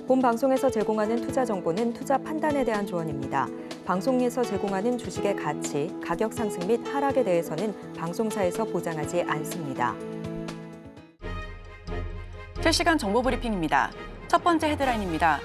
본 방송에서 제공하는 투자 정보는 투자 판단에 대한 조언입니다. 방송에서 제공하는 주식의 가치, 가격 상승 및 하락에 대해서는 방송사에서 보장하지 않습니다. 실시간 정보 브리핑입니다. 첫 번째 헤드라인입니다.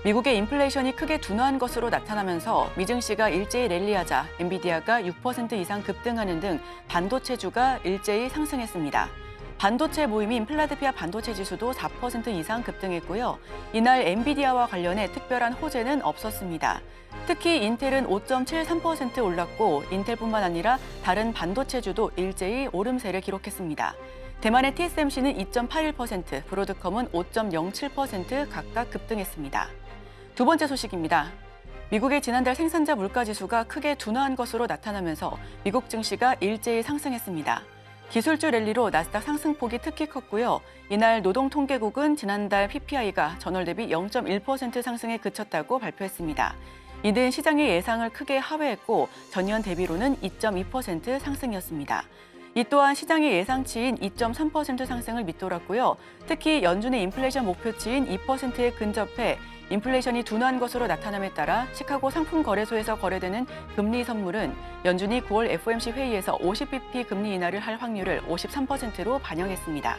미국의 인플레이션이 크게 둔화한 것으로 나타나면서 미증시가 일제히 랠리하자 엔비디아가 6% 이상 급등하는 등 반도체주가 일제히 상승했습니다. 반도체 모임인 필라델피아 반도체 지수도 4% 이상 급등했고요. 이날 엔비디아와 관련해 특별한 호재는 없었습니다. 특히 인텔은 5.73% 올랐고 인텔뿐만 아니라 다른 반도체주도 일제히 오름세를 기록했습니다. 대만의 TSMC는 2.81%, 브로드컴은 5.07% 각각 급등했습니다. 두 번째 소식입니다. 미국의 지난달 생산자 물가지수가 크게 둔화한 것으로 나타나면서 미국 증시가 일제히 상승했습니다. 기술주 랠리로 나스닥 상승폭이 특히 컸고요. 이날 노동통계국은 지난달 PPI가 전월 대비 0.1% 상승에 그쳤다고 발표했습니다. 이는 시장의 예상을 크게 하회했고 전년 대비로는 2.2% 상승이었습니다. 이 또한 시장의 예상치인 2.3% 상승을 밑돌았고요. 특히 연준의 인플레이션 목표치인 2%에 근접해 인플레이션이 둔화한 것으로 나타남에 따라 시카고 상품거래소에서 거래되는 금리 선물은 연준이 9월 FOMC 회의에서 50bp 금리 인하를 할 확률을 53%로 반영했습니다.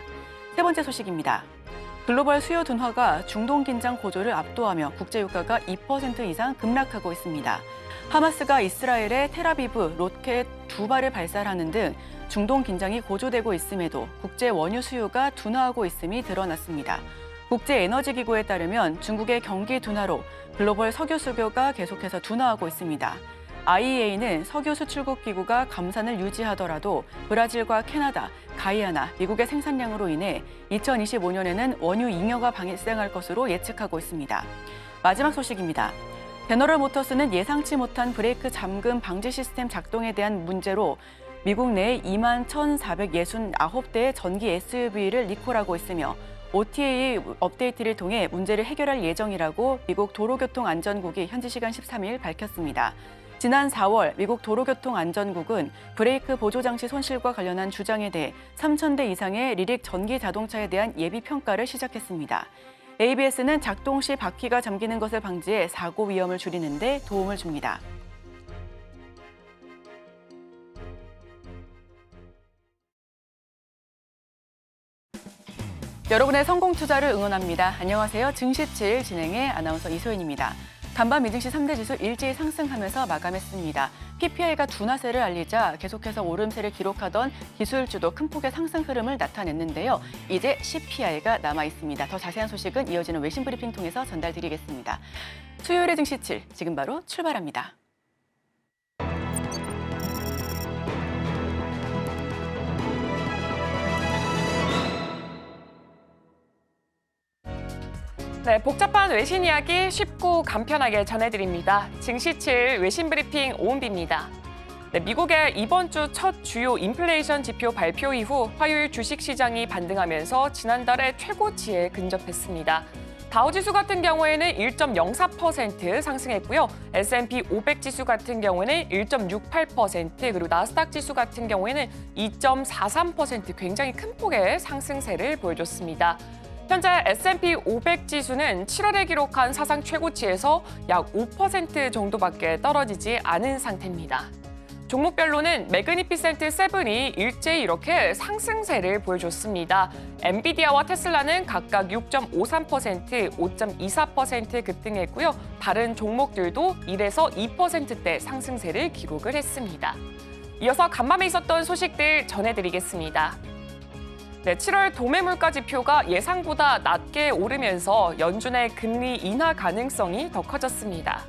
세 번째 소식입니다. 글로벌 수요 둔화가 중동 긴장 고조를 압도하며 국제유가가 2% 이상 급락하고 있습니다. 하마스가 이스라엘의 텔아비브 로켓 2발을 발사하는 등 중동 긴장이 고조되고 있음에도 국제 원유 수요가 둔화하고 있음이 드러났습니다. 국제에너지기구에 따르면 중국의 경기 둔화로 글로벌 석유 수요가 계속해서 둔화하고 있습니다. IEA는 석유 수출국 기구가 감산을 유지하더라도 브라질과 캐나다, 가이아나, 미국의 생산량으로 인해 2025년에는 원유 잉여가 발생할 것으로 예측하고 있습니다. 마지막 소식입니다. 제너럴 모터스는 예상치 못한 브레이크 잠금 방지 시스템 작동에 대한 문제로 미국 내 21,469대의 전기 SUV를 리콜하고 있으며 OTA 업데이트를 통해 문제를 해결할 예정이라고 미국 도로교통안전국이 현지 시간 13일 밝혔습니다. 지난 4월 미국 도로교통안전국은 브레이크 보조 장치 손실과 관련한 주장에 대해 3,000대 이상의 리릭 전기 자동차에 대한 예비 평가를 시작했습니다. ABS는 작동 시 바퀴가 잠기는 것을 방지해 사고 위험을 줄이는 데 도움을 줍니다. 여러분의 성공 투자를 응원합니다. 안녕하세요. 증시7 진행의 아나운서 이소연입니다. 간밤 미증시 3대 지수 일제히 상승하면서 마감했습니다. PPI가 둔화세를 알리자 계속해서 오름세를 기록하던 기술주도 큰 폭의 상승 흐름을 나타냈는데요. 이제 CPI가 남아있습니다. 더 자세한 소식은 이어지는 외신 브리핑 통해서 전달드리겠습니다. 수요일의 증시7 지금 바로 출발합니다. 네, 복잡한 외신 이야기 쉽고 간편하게 전해드립니다. 증시7 외신 브리핑 오은비입니다. 네, 미국의 이번 주 첫 주요 인플레이션 지표 발표 이후 화요일 주식시장이 반등하면서 지난달의 최고치에 근접했습니다. 다우지수 같은 경우에는 1.04% 상승했고요. S&P 500 지수 같은 경우에는 1.68%, 그리고 나스닥 지수 같은 경우에는 2.43% 굉장히 큰 폭의 상승세를 보여줬습니다. 현재 S&P 500 지수는 7월에 기록한 사상 최고치에서 약 5% 정도밖에 떨어지지 않은 상태입니다. 종목별로는 매그니피센트 7이 일제히 이렇게 상승세를 보여줬습니다. 엔비디아와 테슬라는 각각 6.53%, 5.24% 급등했고요. 다른 종목들도 1에서 2%대 상승세를 기록을 했습니다. 이어서 간밤에 있었던 소식들 전해드리겠습니다. 네, 7월 도매 물가 지표가 예상보다 낮게 오르면서 연준의 금리 인하 가능성이 더 커졌습니다.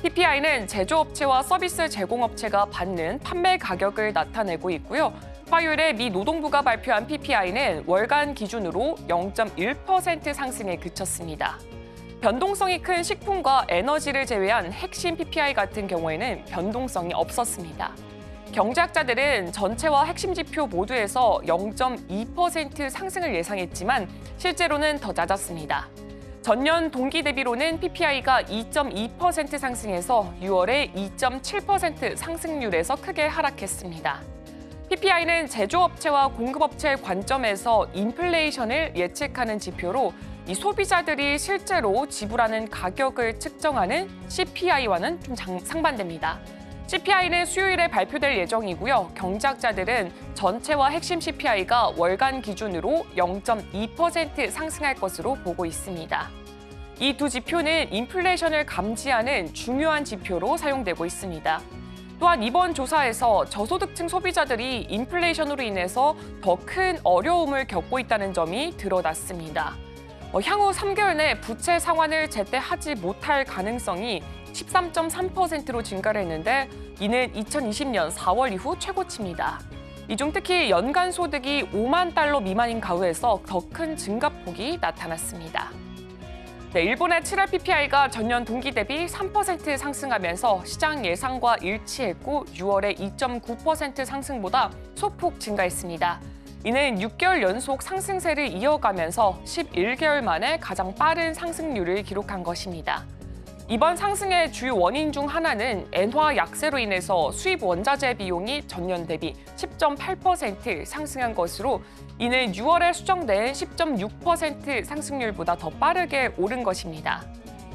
PPI는 제조업체와 서비스 제공업체가 받는 판매 가격을 나타내고 있고요. 화요일에 미 노동부가 발표한 PPI는 월간 기준으로 0.1% 상승에 그쳤습니다. 변동성이 큰 식품과 에너지를 제외한 핵심 PPI 같은 경우에는 변동성이 없었습니다. 경제학자들은 전체와 핵심 지표 모두에서 0.2% 상승을 예상했지만 실제로는 더 낮았습니다. 전년 동기 대비로는 PPI가 2.2% 상승해서 6월에 2.7% 상승률에서 크게 하락했습니다. PPI는 제조업체와 공급업체의 관점에서 인플레이션을 예측하는 지표로 이 소비자들이 실제로 지불하는 가격을 측정하는 CPI와는 좀 상반됩니다. CPI는 수요일에 발표될 예정이고요. 경제학자들은 전체와 핵심 CPI가 월간 기준으로 0.2% 상승할 것으로 보고 있습니다. 이 두 지표는 인플레이션을 감지하는 중요한 지표로 사용되고 있습니다. 또한 이번 조사에서 저소득층 소비자들이 인플레이션으로 인해서 더 큰 어려움을 겪고 있다는 점이 드러났습니다. 향후 3개월 내 부채 상환을 제때 하지 못할 가능성이 13.3%로 증가를 했는데 이는 2020년 4월 이후 최고치입니다. 이 중 특히 연간 소득이 5만 달러 미만인 가구에서 더 큰 증가폭이 나타났습니다. 일본의 7월 PPI가 전년 동기 대비 3% 상승하면서 시장 예상과 일치했고 6월의 2.9% 상승보다 소폭 증가했습니다. 이는 6개월 연속 상승세를 이어가면서 11개월 만에 가장 빠른 상승률을 기록한 것입니다. 이번 상승의 주요 원인 중 하나는 엔화 약세로 인해서 수입 원자재 비용이 전년 대비 10.8% 상승한 것으로 이는 6월에 수정된 10.6% 상승률보다 더 빠르게 오른 것입니다.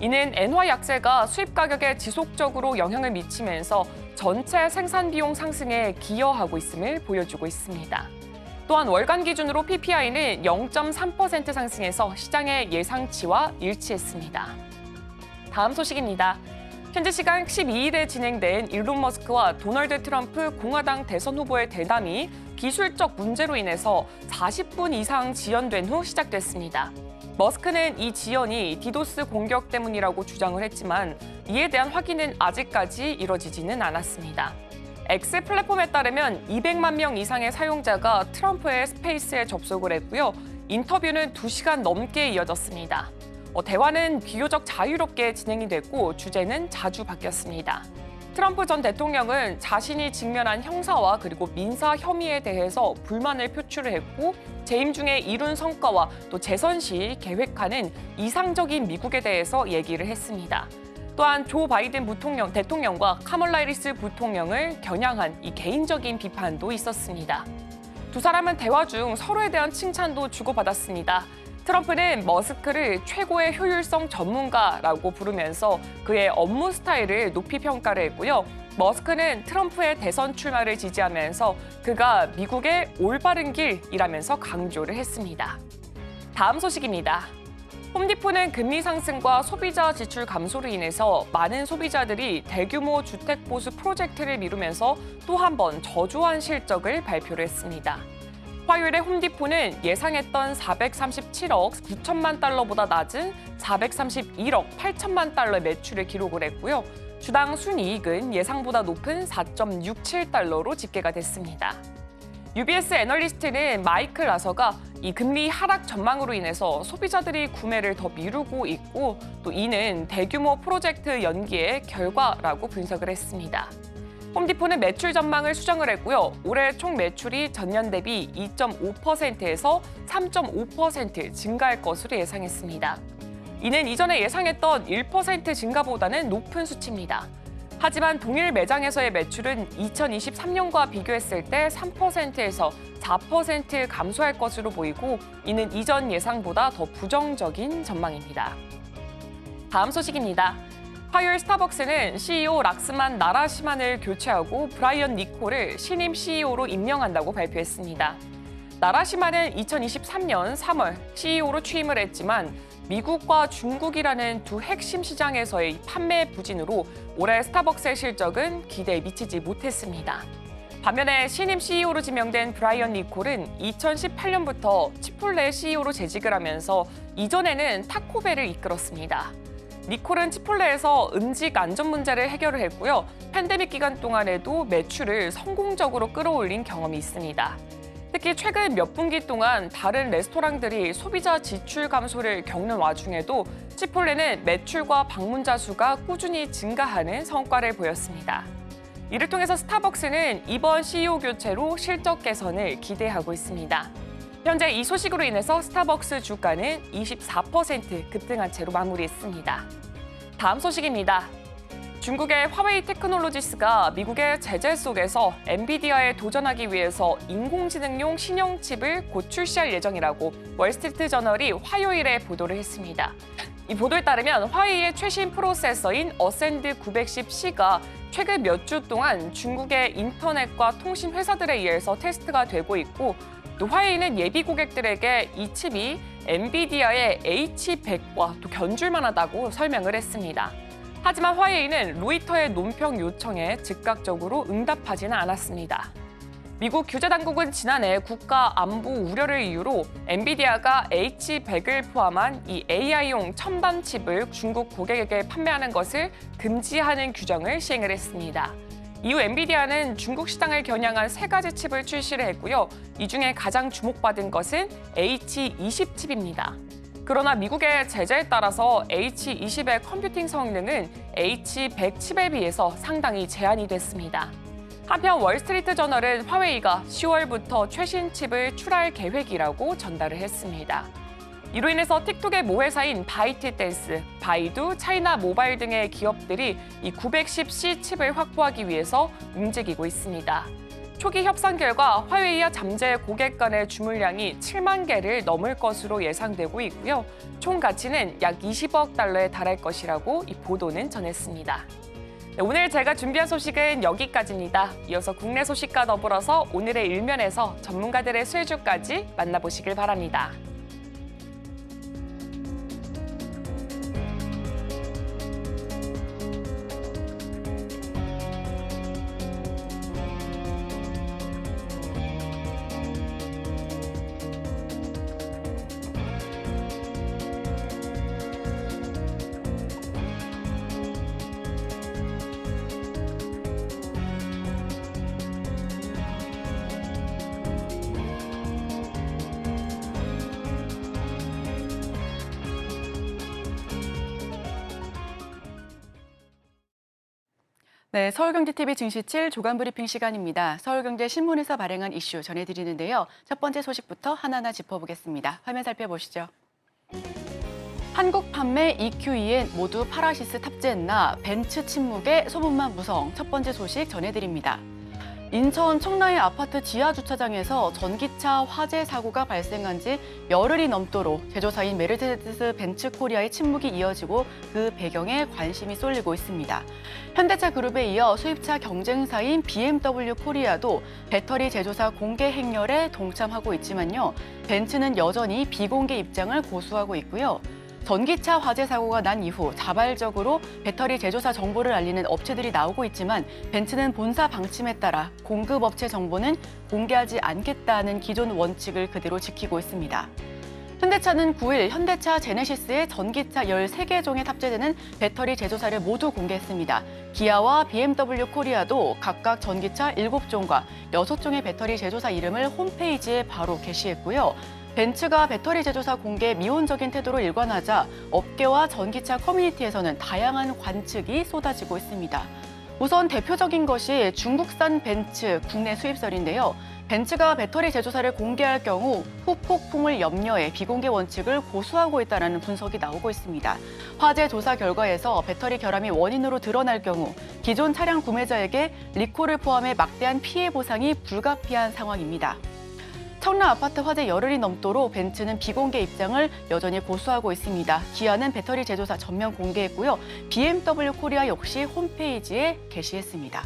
이는 엔화 약세가 수입 가격에 지속적으로 영향을 미치면서 전체 생산 비용 상승에 기여하고 있음을 보여주고 있습니다. 또한 월간 기준으로 PPI는 0.3% 상승해서 시장의 예상치와 일치했습니다. 다음 소식입니다. 현지 시간 12일에 진행된 일론 머스크와 도널드 트럼프 공화당 대선 후보의 대담이 기술적 문제로 인해서 40분 이상 지연된 후 시작됐습니다. 머스크는 이 지연이 디도스 공격 때문이라고 주장을 했지만 이에 대한 확인은 아직까지 이뤄지지는 않았습니다. X 플랫폼에 따르면 200만 명 이상의 사용자가 트럼프의 스페이스에 접속을 했고요. 인터뷰는 2시간 넘게 이어졌습니다. 대화는 비교적 자유롭게 진행이 됐고 주제는 자주 바뀌었습니다. 트럼프 전 대통령은 자신이 직면한 형사와 그리고 민사 혐의에 대해서 불만을 표출을 했고 재임 중에 이룬 성과와 또 재선 시 계획하는 이상적인 미국에 대해서 얘기를 했습니다. 또한 조 바이든 대통령과 카멀라 해리스 부통령을 겨냥한 이 개인적인 비판도 있었습니다. 두 사람은 대화 중 서로에 대한 칭찬도 주고받았습니다. 트럼프는 머스크를 최고의 효율성 전문가라고 부르면서 그의 업무 스타일을 높이 평가를 했고요. 머스크는 트럼프의 대선 출마를 지지하면서 그가 미국의 올바른 길이라면서 강조를 했습니다. 다음 소식입니다. 홈디포는 금리 상승과 소비자 지출 감소로 인해서 많은 소비자들이 대규모 주택 보수 프로젝트를 미루면서 또 한 번 저조한 실적을 발표를 했습니다. 화요일에 홈디포는 예상했던 437억 9천만 달러보다 낮은 431억 8천만 달러의 매출을 기록을 했고요. 주당 순이익은 예상보다 높은 4.67달러로 집계가 됐습니다. UBS 애널리스트는 마이클 라서가 이 금리 하락 전망으로 인해서 소비자들이 구매를 더 미루고 있고 또 이는 대규모 프로젝트 연기의 결과라고 분석을 했습니다. 홈디포는 매출 전망을 수정을 했고요. 올해 총 매출이 전년 대비 2.5%에서 3.5% 증가할 것으로 예상했습니다. 이는 이전에 예상했던 1% 증가보다는 높은 수치입니다. 하지만 동일 매장에서의 매출은 2023년과 비교했을 때 3%에서 4% 감소할 것으로 보이고 이는 이전 예상보다 더 부정적인 전망입니다. 다음 소식입니다. 화요일 스타벅스는 CEO 락스만 나라시만을 교체하고 브라이언 니콜을 신임 CEO로 임명한다고 발표했습니다. 나라시만은 2023년 3월 CEO로 취임을 했지만 미국과 중국이라는 두 핵심 시장에서의 판매 부진으로 올해 스타벅스의 실적은 기대에 미치지 못했습니다. 반면에 신임 CEO로 지명된 브라이언 니콜은 2018년부터 치폴레 CEO로 재직을 하면서 이전에는 타코벨을 이끌었습니다. 니콜은 치폴레에서 음식 안전 문제를 해결을 했고요. 팬데믹 기간 동안에도 매출을 성공적으로 끌어올린 경험이 있습니다. 특히 최근 몇 분기 동안 다른 레스토랑들이 소비자 지출 감소를 겪는 와중에도 치폴레는 매출과 방문자 수가 꾸준히 증가하는 성과를 보였습니다. 이를 통해서 스타벅스는 이번 CEO 교체로 실적 개선을 기대하고 있습니다. 현재 이 소식으로 인해서 스타벅스 주가는 24% 급등한 채로 마무리했습니다. 다음 소식입니다. 중국의 화웨이 테크놀로지스가 미국의 제재 속에서 엔비디아에 도전하기 위해서 인공지능용 신형 칩을 곧 출시할 예정이라고 월스트리트 저널이 화요일에 보도를 했습니다. 이 보도에 따르면 화웨이의 최신 프로세서인 어센드 910C가 최근 몇 주 동안 중국의 인터넷과 통신 회사들에 의해서 테스트가 되고 있고, 또 화웨이는 예비 고객들에게 이 칩이 엔비디아의 H100과 또 견줄 만하다고 설명을 했습니다. 하지만 화웨이는 로이터의 논평 요청에 즉각적으로 응답하지는 않았습니다. 미국 규제당국은 지난해 국가 안보 우려를 이유로 엔비디아가 H100을 포함한 이 AI용 첨단 칩을 중국 고객에게 판매하는 것을 금지하는 규정을 시행을 했습니다. 이후 엔비디아는 중국 시장을 겨냥한 3가지 칩을 출시를 했고요. 이 중에 가장 주목받은 것은 H20 칩입니다. 그러나 미국의 제재에 따라서 H20의 컴퓨팅 성능은 H100 칩에 비해서 상당히 제한이 됐습니다. 한편 월스트리트 저널은 화웨이가 10월부터 최신 칩을 출할 계획이라고 전달을 했습니다. 이로 인해서 틱톡의 모회사인 바이트댄스, 바이두, 차이나 모바일 등의 기업들이 이 910C 칩을 확보하기 위해서 움직이고 있습니다. 초기 협상 결과 화웨이와 잠재 고객 간의 주문량이 7만 개를 넘을 것으로 예상되고 있고요. 총 가치는 약 20억 달러에 달할 것이라고 이 보도는 전했습니다. 네, 오늘 제가 준비한 소식은 여기까지입니다. 이어서 국내 소식과 더불어서 오늘의 일면에서 전문가들의 술주까지 만나보시길 바랍니다. 네, 서울경제TV 증시7 조간브리핑 시간입니다. 서울경제신문에서 발행한 이슈 전해드리는데요. 첫 번째 소식부터 하나하나 짚어보겠습니다. 화면 살펴보시죠. 한국 판매 EQEN 모두 파라시스 탑재했나? 벤츠 침묵에 소문만 무성. 첫 번째 소식 전해드립니다. 인천 청라의 아파트 지하 주차장에서 전기차 화재 사고가 발생한 지 열흘이 넘도록 제조사인 메르세데스 벤츠 코리아의 침묵이 이어지고 그 배경에 관심이 쏠리고 있습니다. 현대차 그룹에 이어 수입차 경쟁사인 BMW 코리아도 배터리 제조사 공개 행렬에 동참하고 있지만요. 벤츠는 여전히 비공개 입장을 고수하고 있고요. 전기차 화재 사고가 난 이후 자발적으로 배터리 제조사 정보를 알리는 업체들이 나오고 있지만 벤츠는 본사 방침에 따라 공급업체 정보는 공개하지 않겠다는 기존 원칙을 그대로 지키고 있습니다. 현대차는 9일 현대차 제네시스의 전기차 13개종에 탑재되는 배터리 제조사를 모두 공개했습니다. 기아와 BMW 코리아도 각각 전기차 7종과 6종의 배터리 제조사 이름을 홈페이지에 바로 게시했고요. 벤츠가 배터리 제조사 공개에 미온적인 태도로 일관하자 업계와 전기차 커뮤니티에서는 다양한 관측이 쏟아지고 있습니다. 우선 대표적인 것이 중국산 벤츠 국내 수입설인데요. 벤츠가 배터리 제조사를 공개할 경우 후폭풍을 염려해 비공개 원칙을 고수하고 있다는 분석이 나오고 있습니다. 화재 조사 결과에서 배터리 결함이 원인으로 드러날 경우 기존 차량 구매자에게 리콜을 포함해 막대한 피해 보상이 불가피한 상황입니다. 청라 아파트 화재 열흘이 넘도록 벤츠는 비공개 입장을 여전히 고수하고 있습니다. 기아는 배터리 제조사 전면 공개했고요. BMW 코리아 역시 홈페이지에 게시했습니다.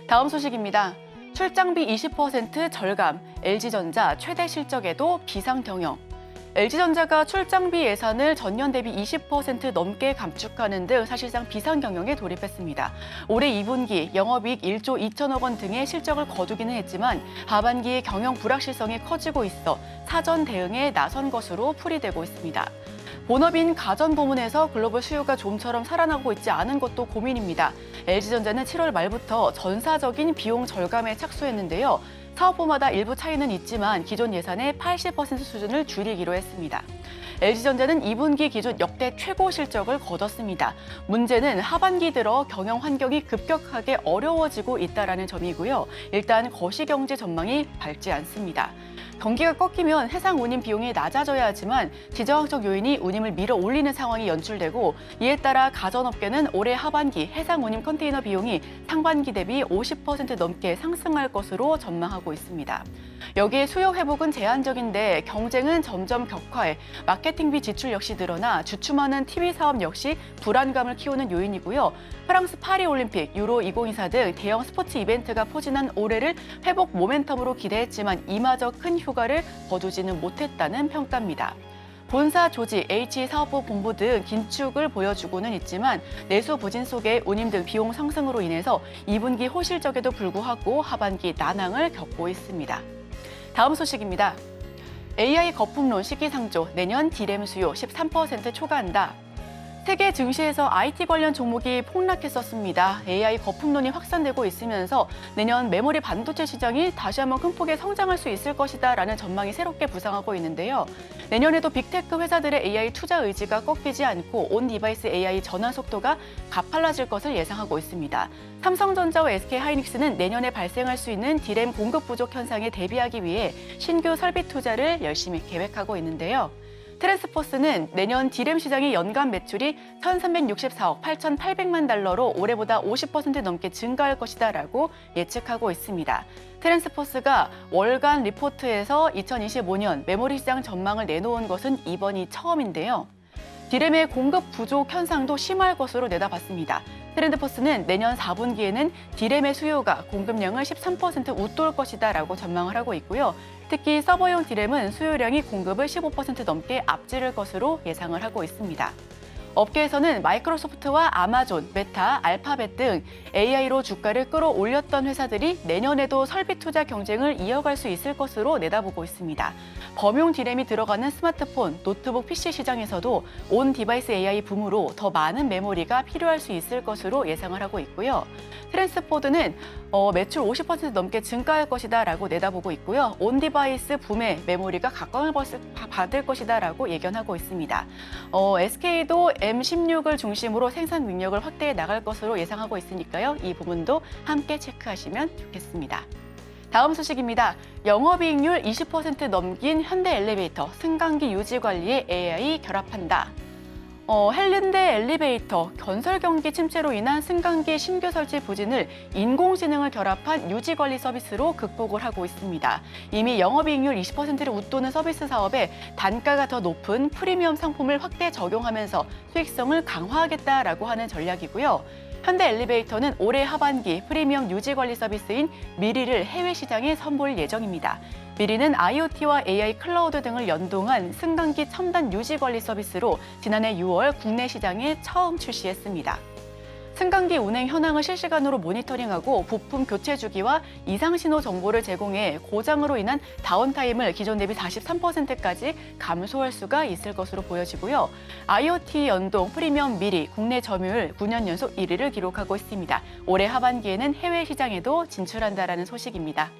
다음 소식입니다. 출장비 20% 절감, LG전자 최대 실적에도 비상 경영. LG전자가 출장비 예산을 전년 대비 20% 넘게 감축하는 등 사실상 비상 경영에 돌입했습니다. 올해 2분기 영업이익 1조 2천억 원 등의 실적을 거두기는 했지만 하반기 경영 불확실성이 커지고 있어 사전 대응에 나선 것으로 풀이되고 있습니다. 본업인 가전 부문에서 글로벌 수요가 좀처럼 살아나고 있지 않은 것도 고민입니다. LG전자는 7월 말부터 전사적인 비용 절감에 착수했는데요. 사업부마다 일부 차이는 있지만 기존 예산의 80% 수준을 줄이기로 했습니다. LG전자는 2분기 기준 역대 최고 실적을 거뒀습니다. 문제는 하반기 들어 경영 환경이 급격하게 어려워지고 있다는 점이고요. 일단 거시경제 전망이 밝지 않습니다. 경기가 꺾이면 해상 운임 비용이 낮아져야 하지만 지정학적 요인이 운임을 밀어 올리는 상황이 연출되고 이에 따라 가전업계는 올해 하반기 해상 운임 컨테이너 비용이 상반기 대비 50% 넘게 상승할 것으로 전망하고 있습니다. 여기에 수요 회복은 제한적인데 경쟁은 점점 격화해 마케팅비 지출 역시 늘어나 주춤하는 TV 사업 역시 불안감을 키우는 요인이고요. 프랑스 파리 올림픽, 유로 2024 등 대형 스포츠 이벤트가 포진한 올해를 회복 모멘텀으로 기대했지만 이마저 큰 효과를 거두지는 못했다는 평가입니다. 본사 조직, H사업부 본부 등 긴축을 보여주고는 있지만 내수 부진 속에 운임 등 비용 상승으로 인해서 2분기 호실적에도 불구하고 하반기 난항을 겪고 있습니다. 다음 소식입니다. AI 거품론 시기상조, 내년 D램 수요 13% 초과한다. 세계 증시에서 IT 관련 종목이 폭락했었습니다. AI 거품론이 확산되고 있으면서 내년 메모리 반도체 시장이 다시 한번 큰 폭의 성장할 수 있을 것이다라는 전망이 새롭게 부상하고 있는데요. 내년에도 빅테크 회사들의 AI 투자 의지가 꺾이지 않고 온 디바이스 AI 전환 속도가 가팔라질 것을 예상하고 있습니다. 삼성전자와 SK하이닉스는 내년에 발생할 수 있는 D램 공급 부족 현상에 대비하기 위해 신규 설비 투자를 열심히 계획하고 있는데요. 트랜스포스는 내년 D램 시장의 연간 매출이 1,364억 8,800만 달러로 올해보다 50% 넘게 증가할 것이다라고 예측하고 있습니다. 트랜스포스가 월간 리포트에서 2025년 메모리 시장 전망을 내놓은 것은 이번이 처음인데요. D램의 공급 부족 현상도 심할 것으로 내다봤습니다. 트렌드포스는 내년 4분기에는 D램의 수요가 공급량을 13% 웃돌 것이다라고 전망을 하고 있고요. 특히 서버용 D램은 수요량이 공급을 15% 넘게 앞지를 것으로 예상을 하고 있습니다. 업계에서는 마이크로소프트와 아마존, 메타, 알파벳 등 AI로 주가를 끌어올렸던 회사들이 내년에도 설비 투자 경쟁을 이어갈 수 있을 것으로 내다보고 있습니다. 범용 D램이 들어가는 스마트폰, 노트북 PC 시장에서도 온 디바이스 AI 붐으로 더 많은 메모리가 필요할 수 있을 것으로 예상을 하고 있고요. 트랜스포드는 매출 50% 넘게 증가할 것이다라고 내다보고 있고요. 온 디바이스 붐에 메모리가 각광을 받을 것이다라고 예견하고 있습니다. SK도 M16을 중심으로 생산 능력을 확대해 나갈 것으로 예상하고 있으니까요. 이 부분도 함께 체크하시면 좋겠습니다. 다음 소식입니다. 영업이익률 20% 넘긴 현대 엘리베이터, 승강기 유지 관리에 AI 결합한다. 헬린대 엘리베이터, 건설 경기 침체로 인한 승강기 신규 설치 부진을 인공지능을 결합한 유지관리 서비스로 극복을 하고 있습니다. 이미 영업이익률 20%를 웃도는 서비스 사업에 단가가 더 높은 프리미엄 상품을 확대 적용하면서 수익성을 강화하겠다라고 하는 전략이고요. 현대 엘리베이터는 올해 하반기 프리미엄 유지관리 서비스인 미리를 해외 시장에 선보일 예정입니다. 미리는 IoT와 AI 클라우드 등을 연동한 승강기 첨단 유지관리 서비스로 지난해 6월 국내 시장에 처음 출시했습니다. 승강기 운행 현황을 실시간으로 모니터링하고 부품 교체 주기와 이상 신호 정보를 제공해 고장으로 인한 다운타임을 기존 대비 43%까지 감소할 수가 있을 것으로 보여지고요. IoT 연동 프리미엄 미리 국내 점유율 9년 연속 1위를 기록하고 있습니다. 올해 하반기에는 해외 시장에도 진출한다라는 소식입니다.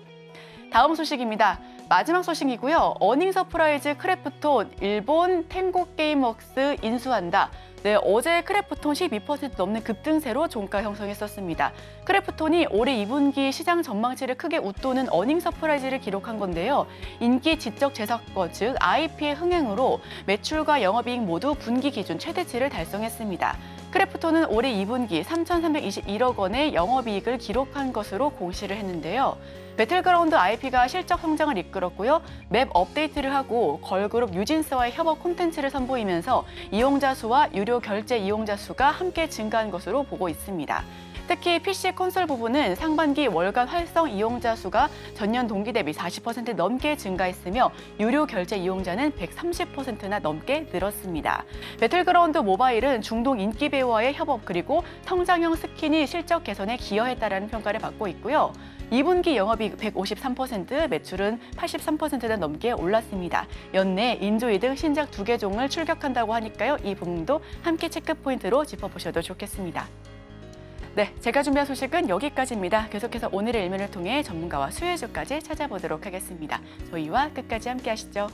다음 소식입니다. 마지막 소식이고요. 어닝 서프라이즈 크래프톤, 일본 텐고 게임웍스 인수한다. 네, 어제 크래프톤 12% 넘는 급등세로 종가 형성했었습니다. 크래프톤이 올해 2분기 시장 전망치를 크게 웃도는 어닝 서프라이즈를 기록한 건데요. 인기 지적 재사건, 즉 IP의 흥행으로 매출과 영업이익 모두 분기 기준 최대치를 달성했습니다. 크래프톤은 올해 2분기 3,321억 원의 영업이익을 기록한 것으로 공시를 했는데요. 배틀그라운드 IP가 실적 성장을 이끌었고요. 맵 업데이트를 하고 걸그룹 뉴진스와의 협업 콘텐츠를 선보이면서 이용자 수와 유료 결제 이용자 수가 함께 증가한 것으로 보고 있습니다. 특히 PC 콘솔 부분은 상반기 월간 활성 이용자 수가 전년 동기 대비 40% 넘게 증가했으며 유료 결제 이용자는 130%나 넘게 늘었습니다. 배틀그라운드 모바일은 중동 인기 배우와의 협업 그리고 성장형 스킨이 실적 개선에 기여했다라는 평가를 받고 있고요. 2분기 영업이익 153%, 매출은 83%나 넘게 올랐습니다. 연내 인조이 등 신작 2개 종을 출격한다고 하니까요. 이 부분도 함께 체크 포인트로 짚어보셔도 좋겠습니다. 네, 제가 준비한 소식은 여기까지입니다. 계속해서 오늘의 일면을 통해 전문가와 수혜주까지 찾아보도록 하겠습니다. 저희와 끝까지 함께 하시죠.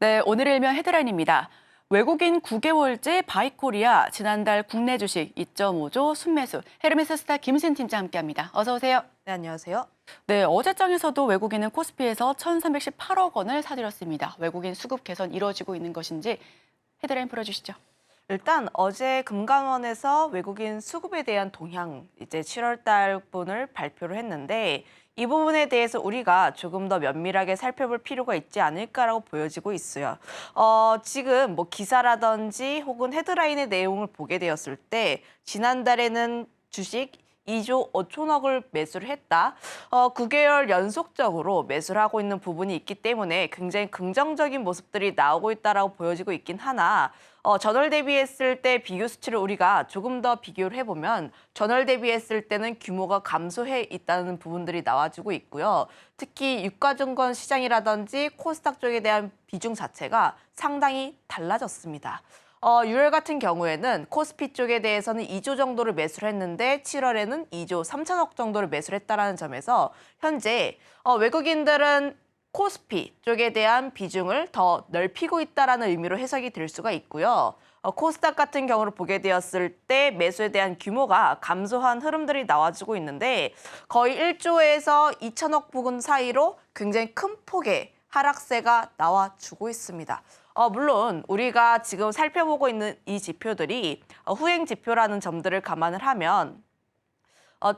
네, 오늘의 일면 헤드라인입니다. 외국인 9개월째 바이코리아 지난달 국내 주식 2.5조 순매수. 헤르메스 스타 김신 팀장 함께합니다. 어서 오세요. 네, 안녕하세요. 네, 어제장에서도 외국인은 코스피에서 1,318억 원을 사들였습니다. 외국인 수급 개선 이루어지고 있는 것인지 헤드라인 풀어주시죠. 일단 어제 금감원에서 외국인 수급에 대한 동향, 이제 7월 달분을 발표를 했는데 이 부분에 대해서 우리가 조금 더 면밀하게 살펴볼 필요가 있지 않을까라고 보여지고 있어요. 지금 뭐 기사라든지 혹은 헤드라인의 내용을 보게 되었을 때 지난달에는 주식 2조 5천억을 매수를 했다. 9개월 연속적으로 매수를 하고 있는 부분이 있기 때문에 굉장히 긍정적인 모습들이 나오고 있다라고 보여지고 있긴 하나 전월 대비했을 때 비교 수치를 우리가 조금 더 비교를 해보면 전월 대비했을 때는 규모가 감소해 있다는 부분들이 나와주고 있고요. 특히 유가증권 시장이라든지 코스닥 쪽에 대한 비중 자체가 상당히 달라졌습니다. 6월 같은 경우에는 코스피 쪽에 대해서는 2조 정도를 매수를 했는데 7월에는 2조 3천억 정도를 매수를 했다는 점에서 현재 외국인들은 코스피 쪽에 대한 비중을 더 넓히고 있다는 의미로 해석이 될 수가 있고요. 코스닥 같은 경우를 보게 되었을 때 매수에 대한 규모가 감소한 흐름들이 나와주고 있는데 거의 1조에서 2천억 부근 사이로 굉장히 큰 폭의 하락세가 나와주고 있습니다. 물론 우리가 지금 살펴보고 있는 이 지표들이 후행 지표라는 점들을 감안을 하면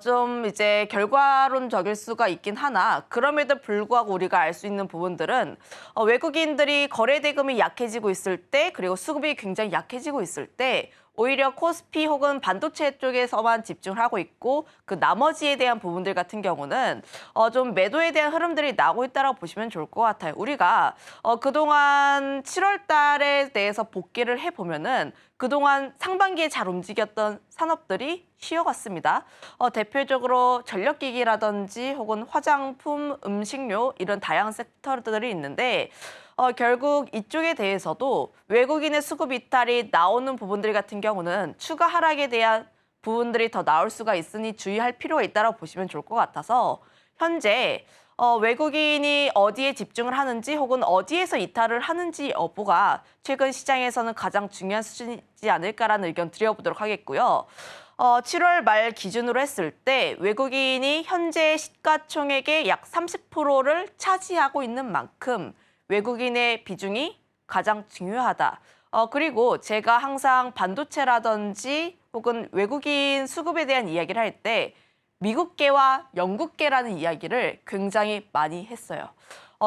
좀 이제 결과론적일 수가 있긴 하나 그럼에도 불구하고 우리가 알 수 있는 부분들은 외국인들이 거래 대금이 약해지고 있을 때 그리고 수급이 굉장히 약해지고 있을 때 오히려 코스피 혹은 반도체 쪽에서만 집중을 하고 있고 그 나머지에 대한 부분들 같은 경우는 좀 매도에 대한 흐름들이 나오고 있다고 보시면 좋을 것 같아요. 우리가 그동안 7월 달에 대해서 복귀를 해보면은 그동안 상반기에 잘 움직였던 산업들이 쉬어갔습니다. 대표적으로 전력기기라든지 혹은 화장품, 음식료 이런 다양한 섹터들이 있는데 결국 이쪽에 대해서도 외국인의 수급 이탈이 나오는 부분들 같은 경우는 추가 하락에 대한 부분들이 더 나올 수가 있으니 주의할 필요가 있다고 보시면 좋을 것 같아서 현재 외국인이 어디에 집중을 하는지 혹은 어디에서 이탈을 하는지 여부가 최근 시장에서는 가장 중요한 수준이지 않을까라는 의견 드려보도록 하겠고요. 7월 말 기준으로 했을 때 외국인이 현재 시가총액의 약 30%를 차지하고 있는 만큼 외국인의 비중이 가장 중요하다. 그리고 제가 항상 반도체라든지 혹은 외국인 수급에 대한 이야기를 할 때 미국계와 영국계라는 이야기를 굉장히 많이 했어요.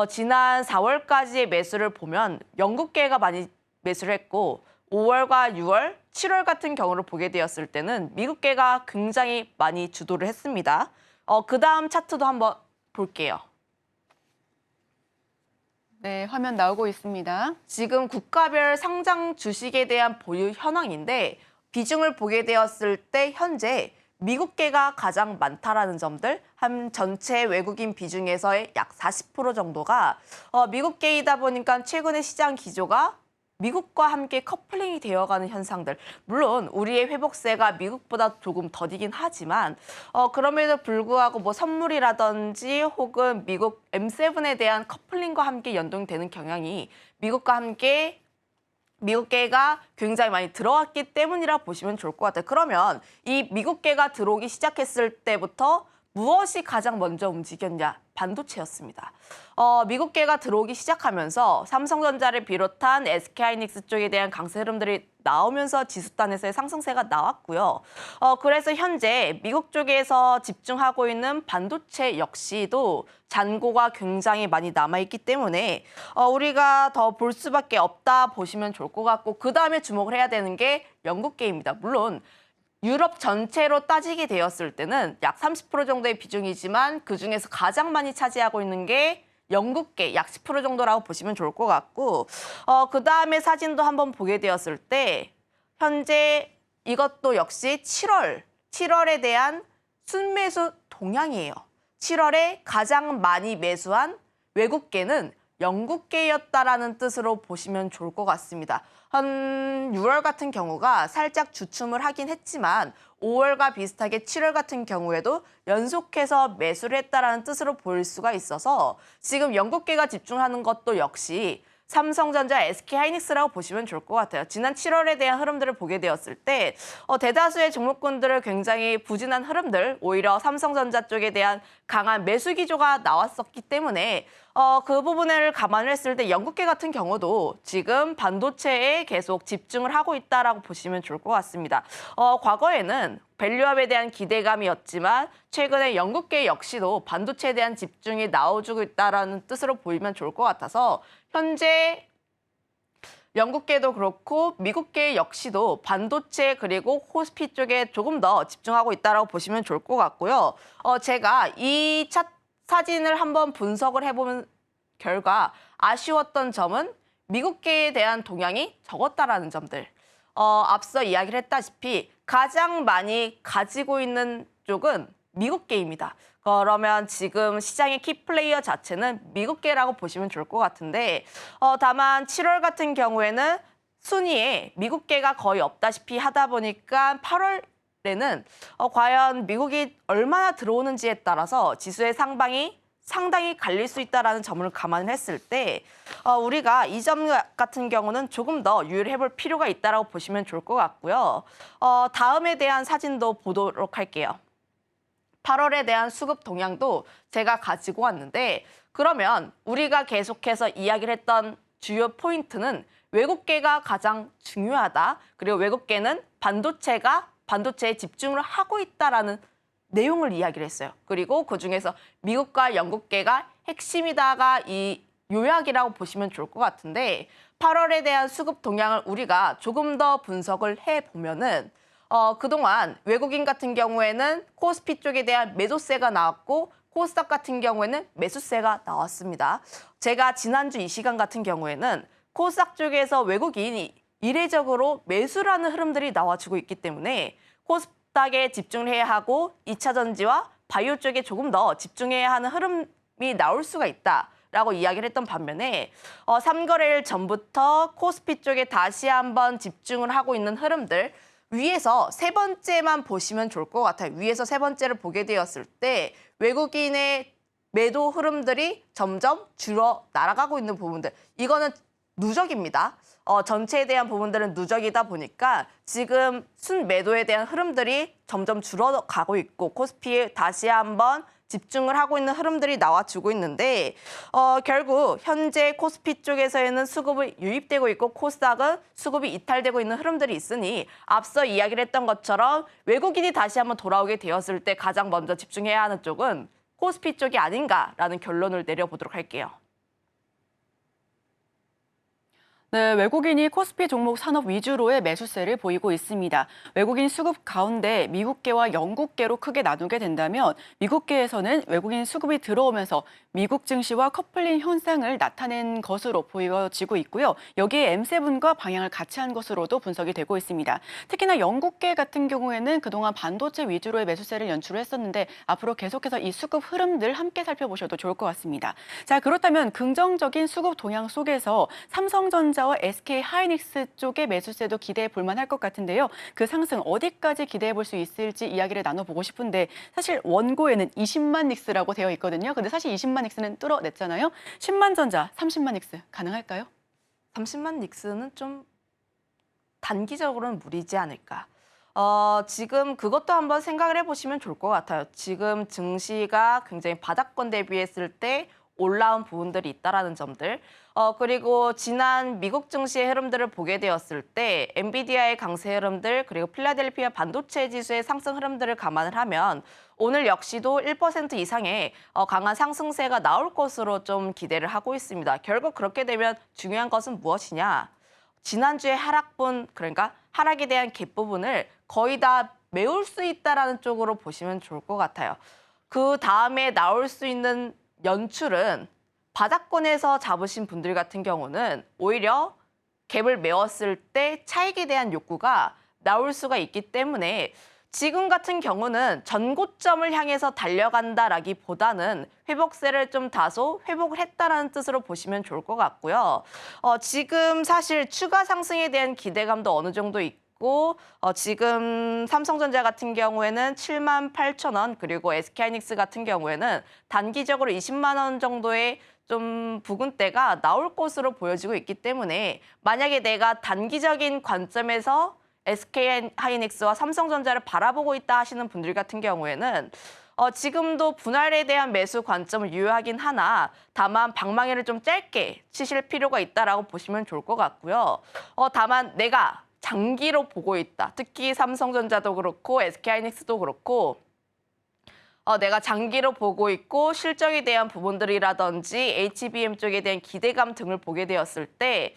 지난 4월까지의 매수를 보면 영국계가 많이 매수를 했고 5월과 6월, 7월 같은 경우를 보게 되었을 때는 미국계가 굉장히 많이 주도를 했습니다. 그 다음 차트도 한번 볼게요. 네, 화면 나오고 있습니다. 지금 국가별 상장 주식에 대한 보유 현황인데 비중을 보게 되었을 때 현재 미국계가 가장 많다라는 점들, 한 전체 외국인 비중에서의 약 40% 정도가 미국계이다 보니까 최근의 시장 기조가 미국과 함께 커플링이 되어가는 현상들. 물론 우리의 회복세가 미국보다 조금 더디긴 하지만 그럼에도 불구하고 뭐 선물이라든지 혹은 미국 M7에 대한 커플링과 함께 연동되는 경향이 미국과 함께 미국계가 굉장히 많이 들어왔기 때문이라 보시면 좋을 것 같아요. 그러면 이 미국계가 들어오기 시작했을 때부터 무엇이 가장 먼저 움직였냐? 반도체였습니다. 미국계가 들어오기 시작하면서 삼성전자를 비롯한 SK하이닉스 쪽에 대한 강세 흐름들이 나오면서 지수단에서의 상승세가 나왔고요. 그래서 현재 미국 쪽에서 집중하고 있는 반도체 역시도 잔고가 굉장히 많이 남아있기 때문에 우리가 더 볼 수밖에 없다 보시면 좋을 것 같고 그 다음에 주목을 해야 되는 게 영국계입니다. 물론 유럽 전체로 따지게 되었을 때는 약 30% 정도의 비중이지만 그중에서 가장 많이 차지하고 있는 게 영국계 약 10% 정도라고 보시면 좋을 것 같고 그 다음에 사진도 한번 보게 되었을 때 현재 이것도 역시 7월에 대한 순매수 동향이에요. 7월에 가장 많이 매수한 외국계는 영국계였다라는 뜻으로 보시면 좋을 것 같습니다. 한 6월 같은 경우가 살짝 주춤을 하긴 했지만 5월과 비슷하게 7월 같은 경우에도 연속해서 매수를 했다라는 뜻으로 보일 수가 있어서 지금 영국계가 집중하는 것도 역시 삼성전자, SK하이닉스라고 보시면 좋을 것 같아요. 지난 7월에 대한 흐름들을 보게 되었을 때 대다수의 종목군들을 굉장히 부진한 흐름들, 오히려 삼성전자 쪽에 대한 강한 매수 기조가 나왔었기 때문에 그 부분을 감안을 했을 때 영국계 같은 경우도 지금 반도체에 계속 집중을 하고 있다라고 보시면 좋을 것 같습니다. 과거에는 밸류업에 대한 기대감이었지만 최근에 영국계 역시도 반도체에 대한 집중이 나와주고 있다라는 뜻으로 보이면 좋을 것 같아서 현재 영국계도 그렇고 미국계 역시도 반도체 그리고 코스피 쪽에 조금 더 집중하고 있다라고 보시면 좋을 것 같고요. 제가 이 차트 사진을 한번 분석을 해보면 결과 아쉬웠던 점은 미국계에 대한 동향이 적었다라는 점들. 앞서 이야기를 했다시피 가장 많이 가지고 있는 쪽은 미국계입니다. 그러면 지금 시장의 키플레이어 자체는 미국계라고 보시면 좋을 것 같은데 다만 7월 같은 경우에는 순위에 미국계가 거의 없다시피 하다 보니까 8월에는 과연 미국이 얼마나 들어오는지에 따라서 지수의 상방이 상당히 갈릴 수 있다는 점을 감안을 했을 때 우리가 이 점 같은 경우는 조금 더 유의를 해볼 필요가 있다고 보시면 좋을 것 같고요. 다음에 대한 사진도 보도록 할게요. 8월에 대한 수급 동향도 제가 가지고 왔는데 그러면 우리가 계속해서 이야기를 했던 주요 포인트는 외국계가 가장 중요하다. 그리고 외국계는 반도체에 집중을 하고 있다라는 내용을 이야기를 했어요. 그리고 그중에서 미국과 영국계가 핵심이다가 이 요약이라고 보시면 좋을 것 같은데 8월에 대한 수급 동향을 우리가 조금 더 분석을 해보면은 그동안 외국인 같은 경우에는 코스피 쪽에 대한 매도세가 나왔고 코스닥 같은 경우에는 매수세가 나왔습니다. 제가 지난주 이 시간 같은 경우에는 코스닥 쪽에서 외국인이 이례적으로 매수라는 흐름들이 나와주고 있기 때문에 코스닥에 집중을 해야 하고 2차 전지와 바이오 쪽에 조금 더 집중해야 하는 흐름이 나올 수가 있다라고 이야기를 했던 반면에 3거래일 전부터 코스피 쪽에 다시 한번 집중을 하고 있는 흐름들 위에서 세 번째만 보시면 좋을 것 같아요. 위에서 세 번째를 보게 되었을 때 외국인의 매도 흐름들이 점점 줄어 날아가고 있는 부분들. 이거는 누적입니다. 전체에 대한 부분들은 누적이다 보니까 지금 순매도에 대한 흐름들이 점점 줄어가고 있고 코스피에 다시 한번 집중을 하고 있는 흐름들이 나와주고 있는데 결국 현재 코스피 쪽에서는 수급이 유입되고 있고 코스닥은 수급이 이탈되고 있는 흐름들이 있으니 앞서 이야기를 했던 것처럼 외국인이 다시 한번 돌아오게 되었을 때 가장 먼저 집중해야 하는 쪽은 코스피 쪽이 아닌가라는 결론을 내려보도록 할게요. 네, 외국인이 코스피 종목 산업 위주로의 매수세를 보이고 있습니다. 외국인 수급 가운데 미국계와 영국계로 크게 나누게 된다면 미국계에서는 외국인 수급이 들어오면서 미국 증시와 커플링 현상을 나타낸 것으로 보여지고 있고요. 여기에 M7과 방향을 같이 한 것으로도 분석이 되고 있습니다. 특히나 영국계 같은 경우에는 그동안 반도체 위주로의 매수세를 연출했었는데 앞으로 계속해서 이 수급 흐름들 함께 살펴보셔도 좋을 것 같습니다. 자, 그렇다면 긍정적인 수급 동향 속에서 삼성전자와 SK하이닉스 쪽의 매수세도 기대해 볼 만할 것 같은데요. 그 상승 어디까지 기대해 볼 수 있을지 이야기를 나눠보고 싶은데 사실 원고에는 20만 닉스라고 되어 있거든요. 근데 사실 20만 닉스는 뚫어냈잖아요. 10만 전자, 30만 닉스 가능할까요? 30만 닉스는 좀 단기적으로는 무리지 않을까. 지금 그것도 한번 생각을 해보시면 좋을 것 같아요. 지금 증시가 굉장히 바닥권 대비했을 때 올라온 부분들이 있다라는 점들. 그리고 지난 미국 증시의 흐름들을 보게 되었을 때 엔비디아의 강세 흐름들 그리고 필라델피아 반도체 지수의 상승 흐름들을 감안을 하면 오늘 역시도 1% 이상의 강한 상승세가 나올 것으로 좀 기대를 하고 있습니다. 결국 그렇게 되면 중요한 것은 무엇이냐? 지난주에 하락분, 그러니까 하락에 대한 갭 부분을 거의 다 메울 수 있다라는 쪽으로 보시면 좋을 것 같아요. 그 다음에 나올 수 있는 연출은 바닥권에서 잡으신 분들 같은 경우는 오히려 갭을 메웠을 때 차익에 대한 욕구가 나올 수가 있기 때문에 지금 같은 경우는 전고점을 향해서 달려간다라기보다는 회복세를 좀 다소 회복을 했다라는 뜻으로 보시면 좋을 것 같고요. 지금 사실 추가 상승에 대한 기대감도 어느 정도 있고 있고 지금 삼성전자 같은 경우에는 78,000원 그리고 SK하이닉스 같은 경우에는 단기적으로 20만 원 정도의 좀 부근대가 나올 것으로 보여지고 있기 때문에 만약에 내가 단기적인 관점에서 SK하이닉스와 삼성전자를 바라보고 있다 하시는 분들 같은 경우에는 지금도 분할에 대한 매수 관점을 유효하긴 하나 다만 방망이를 좀 짧게 치실 필요가 있다라고 보시면 좋을 것 같고요. 다만 내가 장기로 보고 있다. 특히 삼성전자도 그렇고 SK하이닉스도 그렇고 내가 장기로 보고 있고 실적에 대한 부분들이라든지 HBM 쪽에 대한 기대감 등을 보게 되었을 때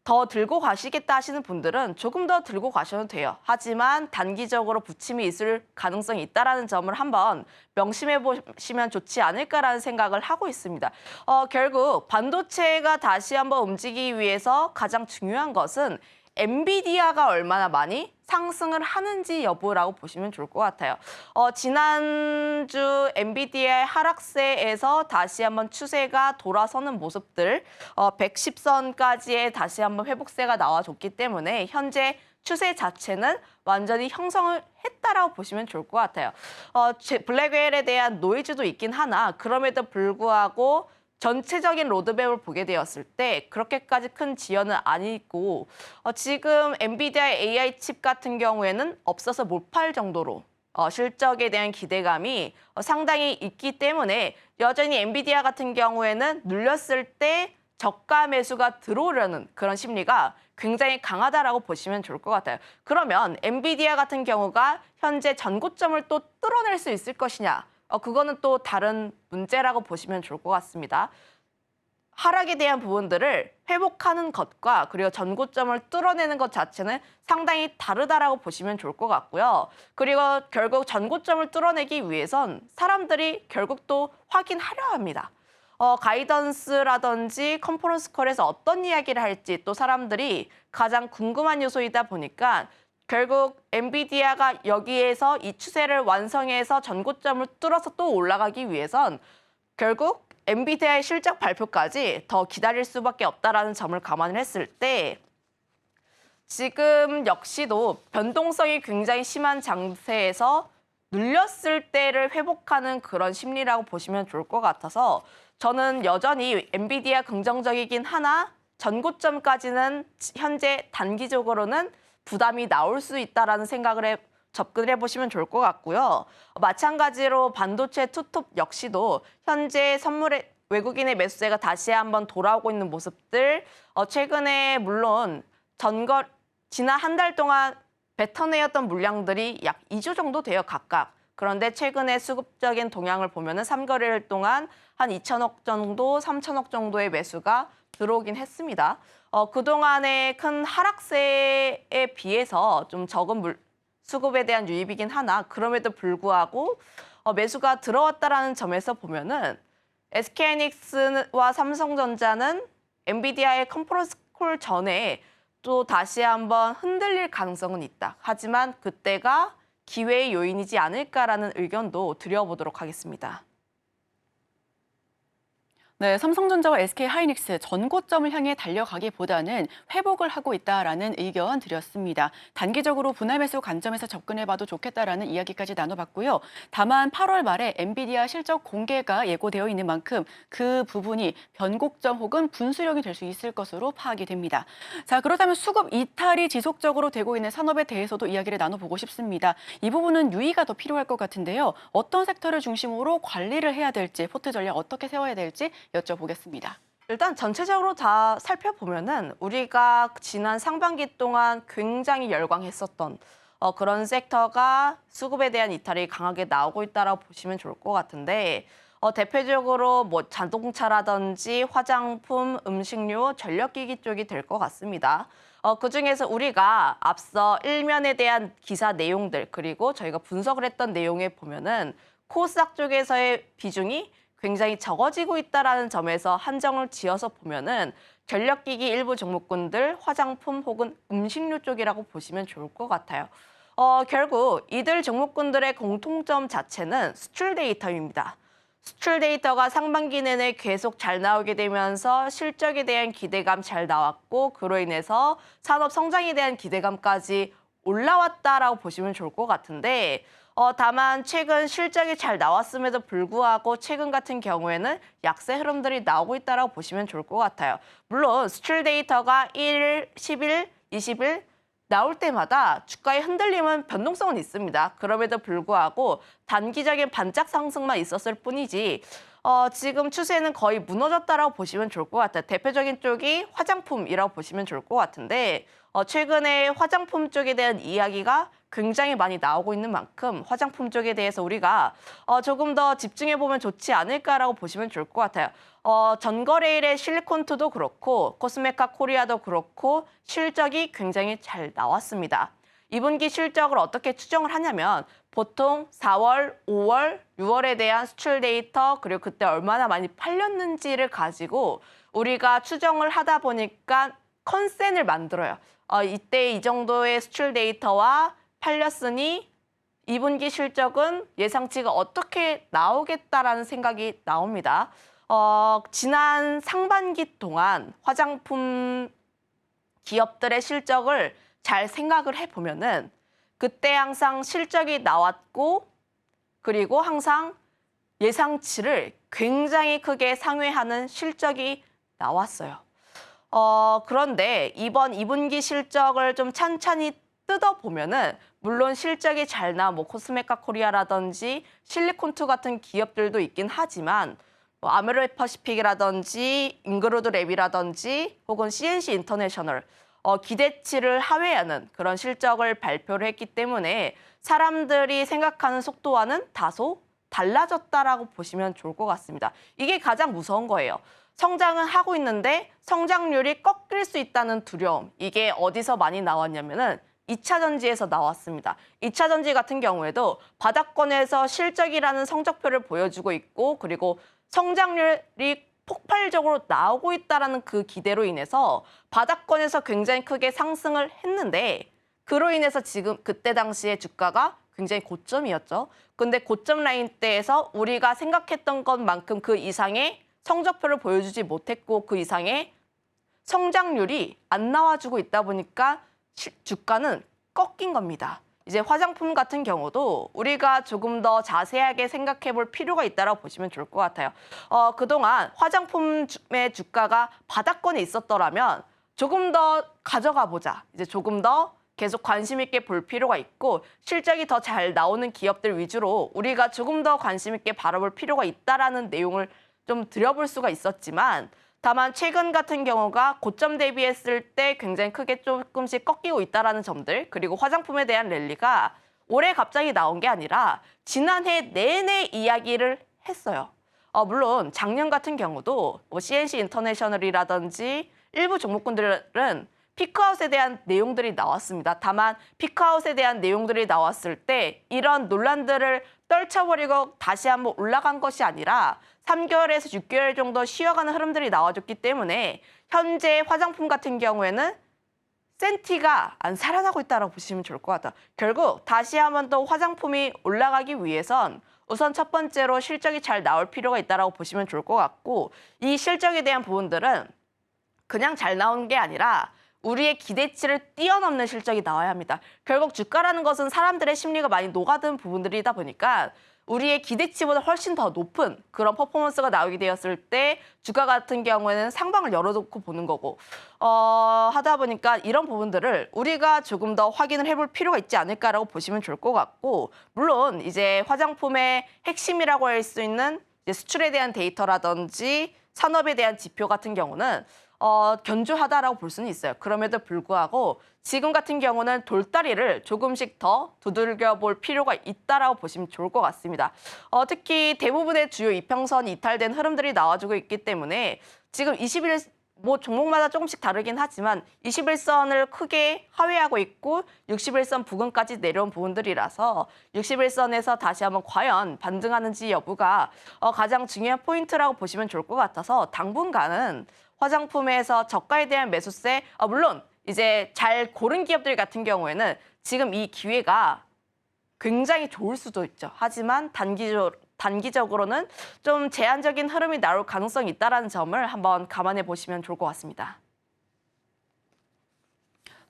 더 들고 가시겠다 하시는 분들은 조금 더 들고 가셔도 돼요. 하지만 단기적으로 부침이 있을 가능성이 있다는 점을 한번 명심해 보시면 좋지 않을까라는 생각을 하고 있습니다. 결국 반도체가 다시 한번 움직이기 위해서 가장 중요한 것은 엔비디아가 얼마나 많이 상승을 하는지 여부라고 보시면 좋을 것 같아요. 지난주 엔비디아의 하락세에서 다시 한번 추세가 돌아서는 모습들, 110선까지의 다시 한번 회복세가 나와줬기 때문에 현재 추세 자체는 완전히 형성을 했다라고 보시면 좋을 것 같아요. 블랙웰에 대한 노이즈도 있긴 하나 그럼에도 불구하고 전체적인 로드맵을 보게 되었을 때 그렇게까지 큰 지연은 아니고 지금 엔비디아의 AI 칩 같은 경우에는 없어서 못 팔 정도로 실적에 대한 기대감이 상당히 있기 때문에 여전히 엔비디아 같은 경우에는 눌렸을 때 저가 매수가 들어오려는 그런 심리가 굉장히 강하다라고 보시면 좋을 것 같아요. 그러면 엔비디아 같은 경우가 현재 전고점을 또 뚫어낼 수 있을 것이냐? 그거는 또 다른 문제라고 보시면 좋을 것 같습니다. 하락에 대한 부분들을 회복하는 것과 그리고 전고점을 뚫어내는 것 자체는 상당히 다르다라고 보시면 좋을 것 같고요. 그리고 결국 전고점을 뚫어내기 위해선 사람들이 결국 또 확인하려 합니다. 가이던스라든지 컨퍼런스 콜에서 어떤 이야기를 할지 또 사람들이 가장 궁금한 요소이다 보니까 결국 엔비디아가 여기에서 이 추세를 완성해서 전고점을 뚫어서 또 올라가기 위해선 결국 엔비디아의 실적 발표까지 더 기다릴 수밖에 없다라는 점을 감안을 했을 때 지금 역시도 변동성이 굉장히 심한 장세에서 눌렸을 때를 회복하는 그런 심리라고 보시면 좋을 것 같아서 저는 여전히 엔비디아 긍정적이긴 하나 전고점까지는 현재 단기적으로는 부담이 나올 수 있다라는 생각을 접근을 해보시면 좋을 것 같고요. 마찬가지로 반도체 투톱 역시도 현재 외국인의 매수세가 다시 한번 돌아오고 있는 모습들 최근에 물론 지난 한 달 동안 뱉어내었던 물량들이 약 2조 정도 돼요, 각각. 그런데 최근에 수급적인 동향을 보면은 3거래일 동안 한 2천억 정도, 3천억 정도의 매수가 들어오긴 했습니다. 그동안의 큰 하락세에 비해서 좀 적은 수급에 대한 유입이긴 하나 그럼에도 불구하고 매수가 들어왔다라는 점에서 보면은 SK하이닉스와 삼성전자는 엔비디아의 컨퍼런스 콜 전에 또 다시 한번 흔들릴 가능성은 있다. 하지만 그때가 기회의 요인이지 않을까라는 의견도 드려보도록 하겠습니다. 네, 삼성전자와 SK하이닉스 전고점을 향해 달려가기보다는 회복을 하고 있다라는 의견 드렸습니다. 단기적으로 분할 매수 관점에서 접근해봐도 좋겠다라는 이야기까지 나눠봤고요. 다만 8월 말에 엔비디아 실적 공개가 예고되어 있는 만큼 그 부분이 변곡점 혹은 분수령이 될 수 있을 것으로 파악이 됩니다. 자, 그렇다면 수급 이탈이 지속적으로 되고 있는 산업에 대해서도 이야기를 나눠보고 싶습니다. 이 부분은 유의가 더 필요할 것 같은데요. 어떤 섹터를 중심으로 관리를 해야 될지, 포트 전략 어떻게 세워야 될지 여쭤보겠습니다. 일단 전체적으로 다 살펴보면은 우리가 지난 상반기 동안 굉장히 열광했었던 그런 섹터가 수급에 대한 이탈이 강하게 나오고 있다라고 보시면 좋을 것 같은데 대표적으로 뭐 자동차라든지 화장품, 음식료, 전력기기 쪽이 될 것 같습니다. 그중에서 우리가 앞서 일면에 대한 기사 내용들 그리고 저희가 분석을 했던 내용에 보면은 코스닥 쪽에서의 비중이 굉장히 적어지고 있다는 점에서 한정을 지어서 보면은 전력기기 일부 종목군들, 화장품 혹은 음식료 쪽이라고 보시면 좋을 것 같아요. 결국 이들 종목군들의 공통점 자체는 수출 데이터입니다. 수출 데이터가 상반기 내내 계속 잘 나오게 되면서 실적에 대한 기대감 잘 나왔고 그로 인해서 산업 성장에 대한 기대감까지 올라왔다라고 보시면 좋을 것 같은데 다만 최근 실적이 잘 나왔음에도 불구하고 최근 같은 경우에는 약세 흐름들이 나오고 있다라고 보시면 좋을 것 같아요. 물론 수출 데이터가 1일, 10일, 20일 나올 때마다 주가의 흔들림은 변동성은 있습니다. 그럼에도 불구하고 단기적인 반짝 상승만 있었을 뿐이지 지금 추세는 거의 무너졌다라고 보시면 좋을 것 같아요. 대표적인 쪽이 화장품이라고 보시면 좋을 것 같은데 최근에 화장품 쪽에 대한 이야기가 굉장히 많이 나오고 있는 만큼 화장품 쪽에 대해서 우리가 조금 더 집중해보면 좋지 않을까라고 보시면 좋을 것 같아요. 전거래일의 실리콘투도 그렇고 코스메카 코리아도 그렇고 실적이 굉장히 잘 나왔습니다. 2분기 실적을 어떻게 추정을 하냐면 보통 4월, 5월, 6월에 대한 수출 데이터 그리고 그때 얼마나 많이 팔렸는지를 가지고 우리가 추정을 하다 보니까 컨센을 만들어요. 이때 이 정도의 수출 데이터와 팔렸으니 2분기 실적은 예상치가 어떻게 나오겠다라는 생각이 나옵니다. 지난 상반기 동안 화장품 기업들의 실적을 잘 생각을 해보면은 그때 항상 실적이 나왔고 그리고 항상 예상치를 굉장히 크게 상회하는 실적이 나왔어요. 그런데 이번 2분기 실적을 좀 찬찬히 뜯어보면은 물론 실적이 잘 나온 코스메카 코리아라든지 실리콘투 같은 기업들도 있긴 하지만 아메리카퍼시픽이라든지 잉그로드 랩이라든지 혹은 CNC 인터내셔널 기대치를 하회하는 그런 실적을 발표를 했기 때문에 사람들이 생각하는 속도와는 다소 달라졌다라고 보시면 좋을 것 같습니다. 이게 가장 무서운 거예요. 성장은 하고 있는데 성장률이 꺾일 수 있다는 두려움. 이게 어디서 많이 나왔냐면은 2차 전지에서 나왔습니다. 2차 전지 같은 경우에도 바닥권에서 실적이라는 성적표를 보여주고 있고 그리고 성장률이 폭발적으로 나오고 있다는 그 기대로 인해서 바닥권에서 굉장히 크게 상승을 했는데 그로 인해서 지금 그때 당시에 주가가 굉장히 고점이었죠. 근데 고점 라인대에서 우리가 생각했던 것만큼 그 이상의 성적표를 보여주지 못했고 그 이상의 성장률이 안 나와주고 있다 보니까 주가는 꺾인 겁니다. 이제 화장품 같은 경우도 우리가 조금 더 자세하게 생각해 볼 필요가 있다고 보시면 좋을 것 같아요. 그동안 화장품의 주가가 바닥권에 있었더라면 조금 더 가져가 보자. 이제 조금 더 계속 관심 있게 볼 필요가 있고 실적이 더 잘 나오는 기업들 위주로 우리가 조금 더 관심 있게 바라볼 필요가 있다라는 내용을 좀 드려볼 수가 있었지만 다만 최근 같은 경우가 고점 대비했을 때 굉장히 크게 조금씩 꺾이고 있다라는 점들 그리고 화장품에 대한 랠리가 올해 갑자기 나온 게 아니라 지난해 내내 이야기를 했어요. 물론 작년 같은 경우도 CNC 인터내셔널이라든지 일부 종목군들은 피크아웃에 대한 내용들이 나왔습니다. 다만 피크아웃에 대한 내용들이 나왔을 때 이런 논란들을 떨쳐버리고 다시 한번 올라간 것이 아니라 3개월에서 6개월 정도 쉬어가는 흐름들이 나와줬기 때문에 현재 화장품 같은 경우에는 센티가 안 살아나고 있다고 보시면 좋을 것 같아요. 결국 다시 한번 또 화장품이 올라가기 위해선 우선 첫 번째로 실적이 잘 나올 필요가 있다고 보시면 좋을 것 같고 이 실적에 대한 부분들은 그냥 잘 나온 게 아니라 우리의 기대치를 뛰어넘는 실적이 나와야 합니다. 결국 주가라는 것은 사람들의 심리가 많이 녹아든 부분들이다 보니까 우리의 기대치보다 훨씬 더 높은 그런 퍼포먼스가 나오게 되었을 때 주가 같은 경우에는 상방을 열어놓고 보는 거고 하다 보니까 이런 부분들을 우리가 조금 더 확인을 해볼 필요가 있지 않을까라고 보시면 좋을 것 같고 물론 이제 화장품의 핵심이라고 할 수 있는 이제 수출에 대한 데이터라든지 산업에 대한 지표 같은 경우는 견조하다라고 볼 수는 있어요. 그럼에도 불구하고 지금 같은 경우는 돌다리를 조금씩 더 두들겨 볼 필요가 있다라고 보시면 좋을 것 같습니다. 특히 대부분의 주요 이평선 이탈된 흐름들이 나와주고 있기 때문에 지금 21 종목마다 조금씩 다르긴 하지만 21선을 크게 하회하고 있고 61선 부근까지 내려온 부분들이라서 61선에서 다시 한번 과연 반등하는지 여부가 가장 중요한 포인트라고 보시면 좋을 것 같아서 당분간은 화장품에서 저가에 대한 매수세, 물론 이제 잘 고른 기업들 같은 경우에는 지금 이 기회가 굉장히 좋을 수도 있죠. 하지만 단기적으로는 좀 제한적인 흐름이 나올 가능성이 있다는 점을 한번 감안해 보시면 좋을 것 같습니다.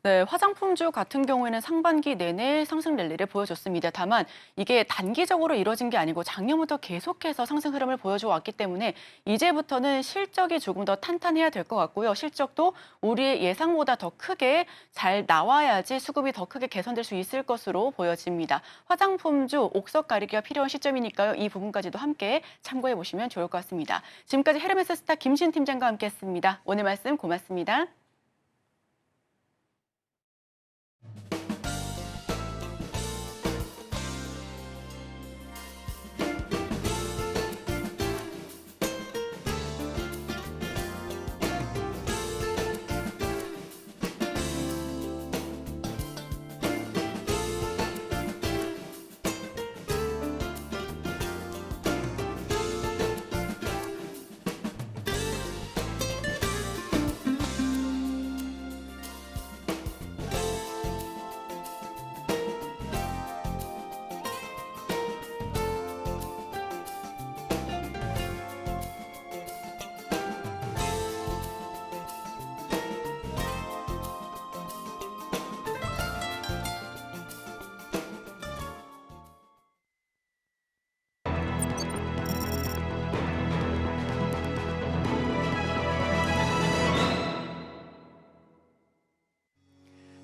네, 화장품주 같은 경우에는 상반기 내내 상승 랠리를 보여줬습니다. 다만 이게 단기적으로 이뤄진 게 아니고 작년부터 계속해서 상승 흐름을 보여줘 왔기 때문에 이제부터는 실적이 조금 더 탄탄해야 될 것 같고요. 실적도 우리의 예상보다 더 크게 잘 나와야지 수급이 더 크게 개선될 수 있을 것으로 보여집니다. 화장품주 옥석 가리기가 필요한 시점이니까요. 이 부분까지도 함께 참고해 보시면 좋을 것 같습니다. 지금까지 헤르메스 스타 김신 팀장과 함께했습니다. 오늘 말씀 고맙습니다.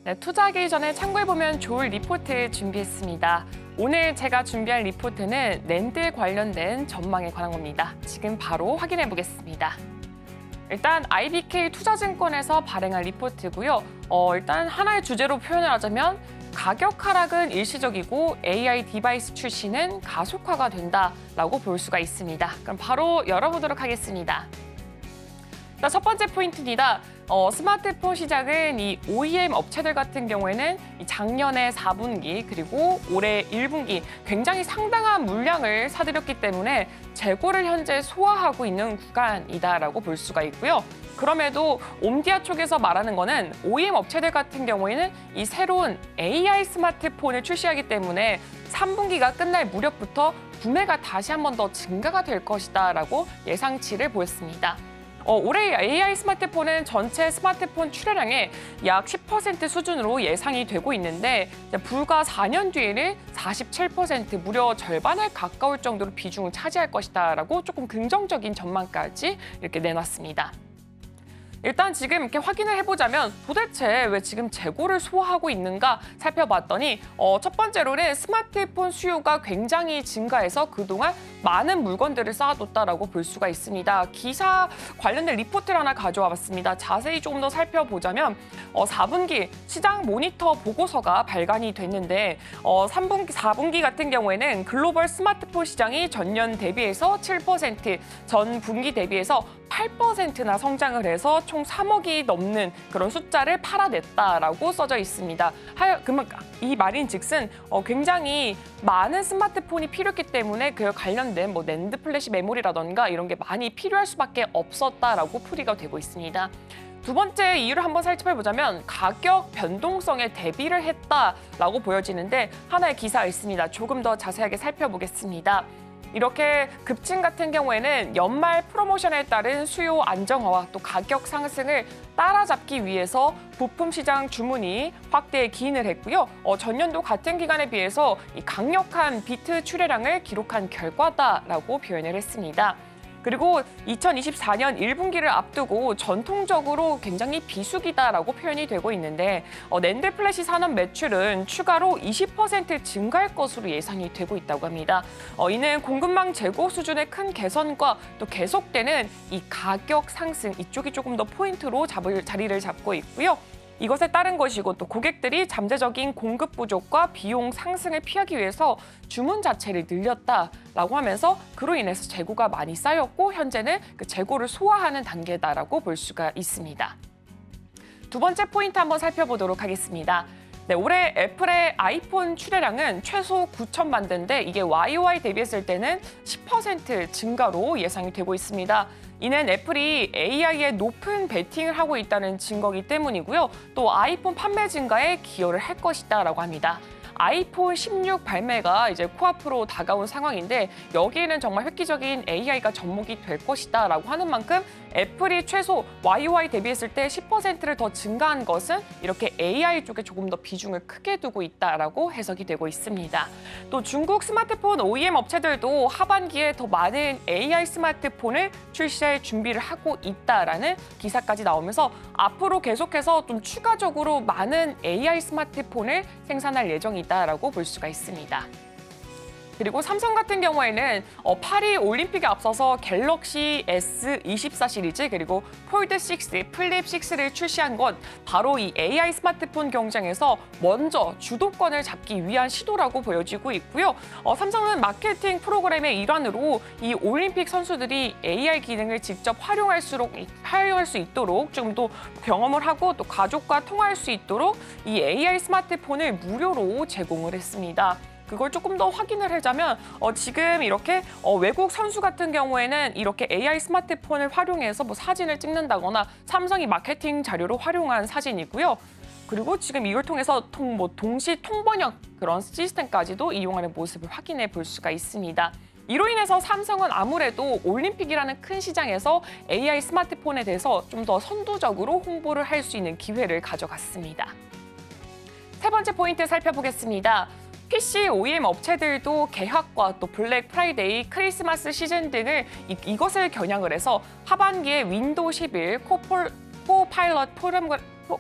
네, 투자하기 전에 참고해보면 좋을 리포트 준비했습니다. 오늘 제가 준비한 리포트는 낸드 관련된 전망에 관한 겁니다. 지금 바로 확인해 보겠습니다. 일단 IBK 투자증권에서 발행한 리포트고요. 일단 하나의 주제로 표현을 하자면 가격 하락은 일시적이고 AI 디바이스 출시는 가속화가 된다라고 볼 수가 있습니다. 그럼 바로 열어보도록 하겠습니다. 자, 첫 번째 포인트입니다. 스마트폰 시장은 이 OEM 업체들 같은 경우에는 작년에 4분기 그리고 올해 1분기 굉장히 상당한 물량을 사들였기 때문에 재고를 현재 소화하고 있는 구간이다라고 볼 수가 있고요. 그럼에도 옴디아 쪽에서 말하는 거는 OEM 업체들 같은 경우에는 이 새로운 AI 스마트폰을 출시하기 때문에 3분기가 끝날 무렵부터 구매가 다시 한 번 더 증가가 될 것이다라고 예상치를 보였습니다. 올해 AI 스마트폰은 전체 스마트폰 출하량의 약 10% 수준으로 예상이 되고 있는데 불과 4년 뒤에는 47% 무려 절반에 가까울 정도로 비중을 차지할 것이다라고 조금 긍정적인 전망까지 이렇게 내놨습니다. 일단 지금 이렇게 확인을 해보자면 도대체 왜 지금 재고를 소화하고 있는가 살펴봤더니 첫 번째로는 스마트폰 수요가 굉장히 증가해서 그동안 많은 물건들을 쌓아뒀다라고 볼 수가 있습니다. 기사 관련된 리포트를 하나 가져와 봤습니다. 자세히 조금 더 살펴보자면 4분기 시장 모니터 보고서가 발간이 됐는데 3분기, 4분기 같은 경우에는 글로벌 스마트폰 시장이 전년 대비해서 7%, 전 분기 대비해서 8%나 성장을 해서 총 3억이 넘는 그런 숫자를 팔아냈다라고 써져 있습니다. 이 말인즉슨 굉장히 많은 스마트폰이 필요했기 때문에 그 관련된 뭐 낸드 플래시 메모리라던가 이런 게 많이 필요할 수밖에 없었다라고 풀이가 되고 있습니다. 두 번째 이유를 한번 살펴보자면 가격 변동성에 대비를 했다라고 보여지는데 하나의 기사가 있습니다. 조금 더 자세하게 살펴보겠습니다. 이렇게 급증 같은 경우에는 연말 프로모션에 따른 수요 안정화와 또 가격 상승을 따라잡기 위해서 부품 시장 주문이 확대에 기인을 했고요. 전년도 같은 기간에 비해서 이 강력한 비트 출하량을 기록한 결과다라고 표현을 했습니다. 그리고 2024년 1분기를 앞두고 전통적으로 굉장히 비수기다라고 표현이 되고 있는데 낸드 플래시 산업 매출은 추가로 20% 증가할 것으로 예상이 되고 있다고 합니다. 이는 공급망 재고 수준의 큰 개선과 또 계속되는 이 가격 상승 이쪽이 조금 더 포인트로 자리를 잡고 있고요. 이것에 따른 것이고 또 고객들이 잠재적인 공급 부족과 비용 상승을 피하기 위해서 주문 자체를 늘렸다라고 하면서 그로 인해서 재고가 많이 쌓였고 현재는 그 재고를 소화하는 단계다라고 볼 수가 있습니다. 두 번째 포인트 한번 살펴보도록 하겠습니다. 네, 올해 애플의 아이폰 출하량은 최소 9천만 대인데 이게 YOY 대비했을 때는 10% 증가로 예상이 되고 있습니다. 이는 애플이 AI에 높은 베팅을 하고 있다는 증거이기 때문이고요. 또 아이폰 판매 증가에 기여를 할 것이다라고 합니다. 아이폰 16 발매가 이제 코앞으로 다가온 상황인데 여기에는 정말 획기적인 AI가 접목이 될 것이다라고 하는 만큼 애플이 최소 YOY 대비했을 때 10%를 더 증가한 것은 이렇게 AI 쪽에 조금 더 비중을 크게 두고 있다라고 해석이 되고 있습니다. 또 중국 스마트폰 OEM 업체들도 하반기에 더 많은 AI 스마트폰을 출시할 준비를 하고 있다라는 기사까지 나오면서 앞으로 계속해서 좀 추가적으로 많은 AI 스마트폰을 생산할 예정이다라고 볼 수가 있습니다. 그리고 삼성 같은 경우에는 파리 올림픽에 앞서서 갤럭시 S24 시리즈 그리고 폴드 6, 플립 6를 출시한 건 바로 이 AI 스마트폰 경쟁에서 먼저 주도권을 잡기 위한 시도라고 보여지고 있고요. 삼성은 마케팅 프로그램의 일환으로 이 올림픽 선수들이 AI 기능을 직접 활용할 수 있도록 좀 더 경험을 하고 또 가족과 통화할 수 있도록 이 AI 스마트폰을 무료로 제공을 했습니다. 그걸 조금 더 확인을 하자면 지금 이렇게 외국 선수 같은 경우에는 이렇게 AI 스마트폰을 활용해서 뭐 사진을 찍는다거나 삼성이 마케팅 자료로 활용한 사진이고요. 그리고 지금 이걸 통해서 동시 통번역 그런 시스템까지도 이용하는 모습을 확인해 볼 수가 있습니다. 이로 인해서 삼성은 아무래도 올림픽이라는 큰 시장에서 AI 스마트폰에 대해서 좀 더 선두적으로 홍보를 할 수 있는 기회를 가져갔습니다. 세 번째 포인트 살펴보겠습니다. PC OEM 업체들도 개학과 또 블랙 프라이데이, 크리스마스 시즌 등을 이것을 겨냥을 해서 하반기에 윈도우 11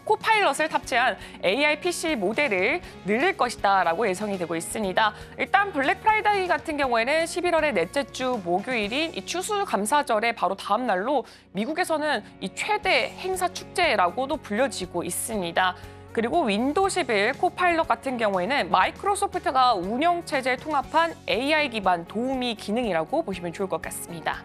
코파일럿을 탑재한 AI PC 모델을 늘릴 것이다라고 예상이 되고 있습니다. 일단 블랙 프라이데이 같은 경우에는 11월의 넷째 주 목요일인 이 추수감사절의 바로 다음 날로 미국에서는 이 최대 행사 축제라고도 불려지고 있습니다. 그리고 윈도우 11 코파일럿 같은 경우에는 마이크로소프트가 운영체제에 통합한 AI 기반 도우미 기능이라고 보시면 좋을 것 같습니다.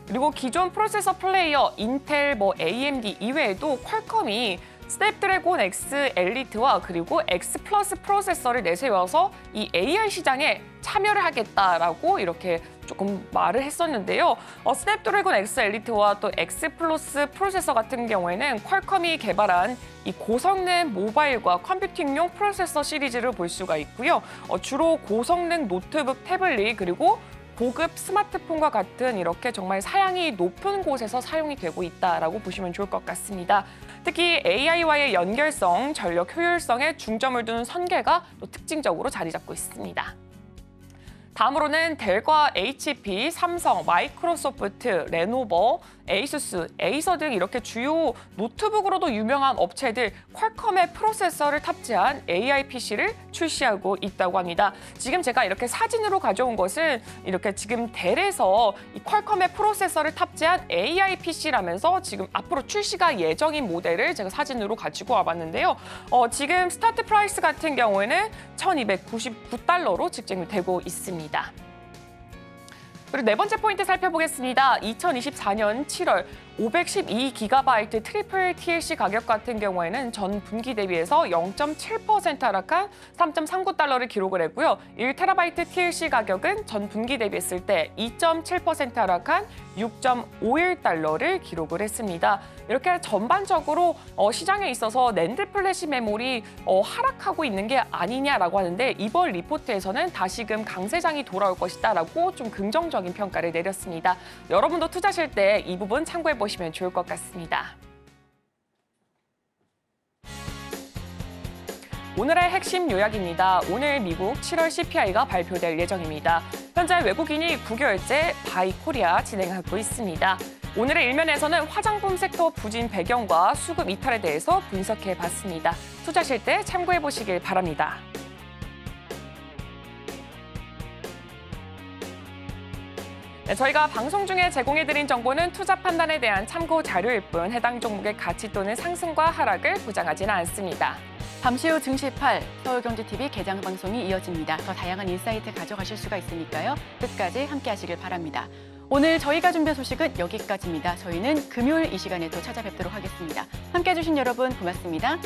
그리고 기존 프로세서 플레이어 인텔, AMD 이외에도 퀄컴이 스냅드래곤 X 엘리트와 그리고 X 플러스 프로세서를 내세워서 이 AI 시장에 참여를 하겠다라고 이렇게 조금 말을 했었는데요. 스냅드래곤 X 엘리트와 또 X 플러스 프로세서 같은 경우에는 퀄컴이 개발한 이 고성능 모바일과 컴퓨팅용 프로세서 시리즈를 볼 수가 있고요. 주로 고성능 노트북, 태블릿 그리고 고급 스마트폰과 같은 이렇게 정말 사양이 높은 곳에서 사용이 되고 있다라고 보시면 좋을 것 같습니다. 특히 AI와의 연결성, 전력 효율성에 중점을 두는 설계가 또 특징적으로 자리 잡고 있습니다. 다음으로는 델과 HP, 삼성, 마이크로소프트, 레노버, 에이수스, 에이서 등 이렇게 주요 노트북으로도 유명한 업체들 퀄컴의 프로세서를 탑재한 AI PC를 출시하고 있다고 합니다. 지금 제가 이렇게 사진으로 가져온 것은 이렇게 지금 델에서 이 퀄컴의 프로세서를 탑재한 AI PC라면서 지금 앞으로 출시가 예정인 모델을 제가 사진으로 가지고 와봤는데요. 지금 스타트 프라이스 같은 경우에는 $1,299로 측정이 되고 있습니다. 그리고 네 번째 포인트 살펴보겠습니다. 2024년 7월 512GB 트리플 TLC 가격 같은 경우에는 전 분기 대비해서 0.7% 하락한 $3.39를 기록을 했고요. 1TB TLC 가격은 전 분기 대비했을 때 2.7% 하락한 $6.51를 기록을 했습니다. 이렇게 전반적으로 시장에 있어서 낸드 플래시 메모리 하락하고 있는 게 아니냐라고 하는데 이번 리포트에서는 다시금 강세장이 돌아올 것이다라고 좀 긍정적인 평가를 내렸습니다. 여러분도 투자하실 때 이 부분 참고해 보시면 좋을 것 같습니다. 오늘의 핵심 요약입니다. 오늘 미국 7월 CPI가 발표될 예정입니다. 현재 외국인이 9개월째 바이 코리아 진행하고 있습니다. 오늘의 일면에서는 화장품 섹터 부진 배경과 수급 이탈에 대해서 분석해 봤습니다. 투자하실 때 참고해 보시길 바랍니다. 네, 저희가 방송 중에 제공해드린 정보는 투자 판단에 대한 참고 자료일 뿐 해당 종목의 가치 또는 상승과 하락을 보장하지는 않습니다. 잠시 후 증시 8 서울경제TV 개장 방송이 이어집니다. 더 다양한 인사이트 가져가실 수가 있으니까요. 끝까지 함께하시길 바랍니다. 오늘 저희가 준비한 소식은 여기까지입니다. 저희는 금요일 이 시간에 또 찾아뵙도록 하겠습니다. 함께해 주신 여러분 고맙습니다.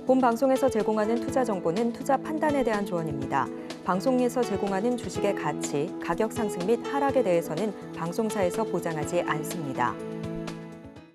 본 방송에서 제공하는 투자 정보는 투자 판단에 대한 조언입니다. 방송에서 제공하는 주식의 가치, 가격 상승 및 하락에 대해서는 방송사에서 보장하지 않습니다.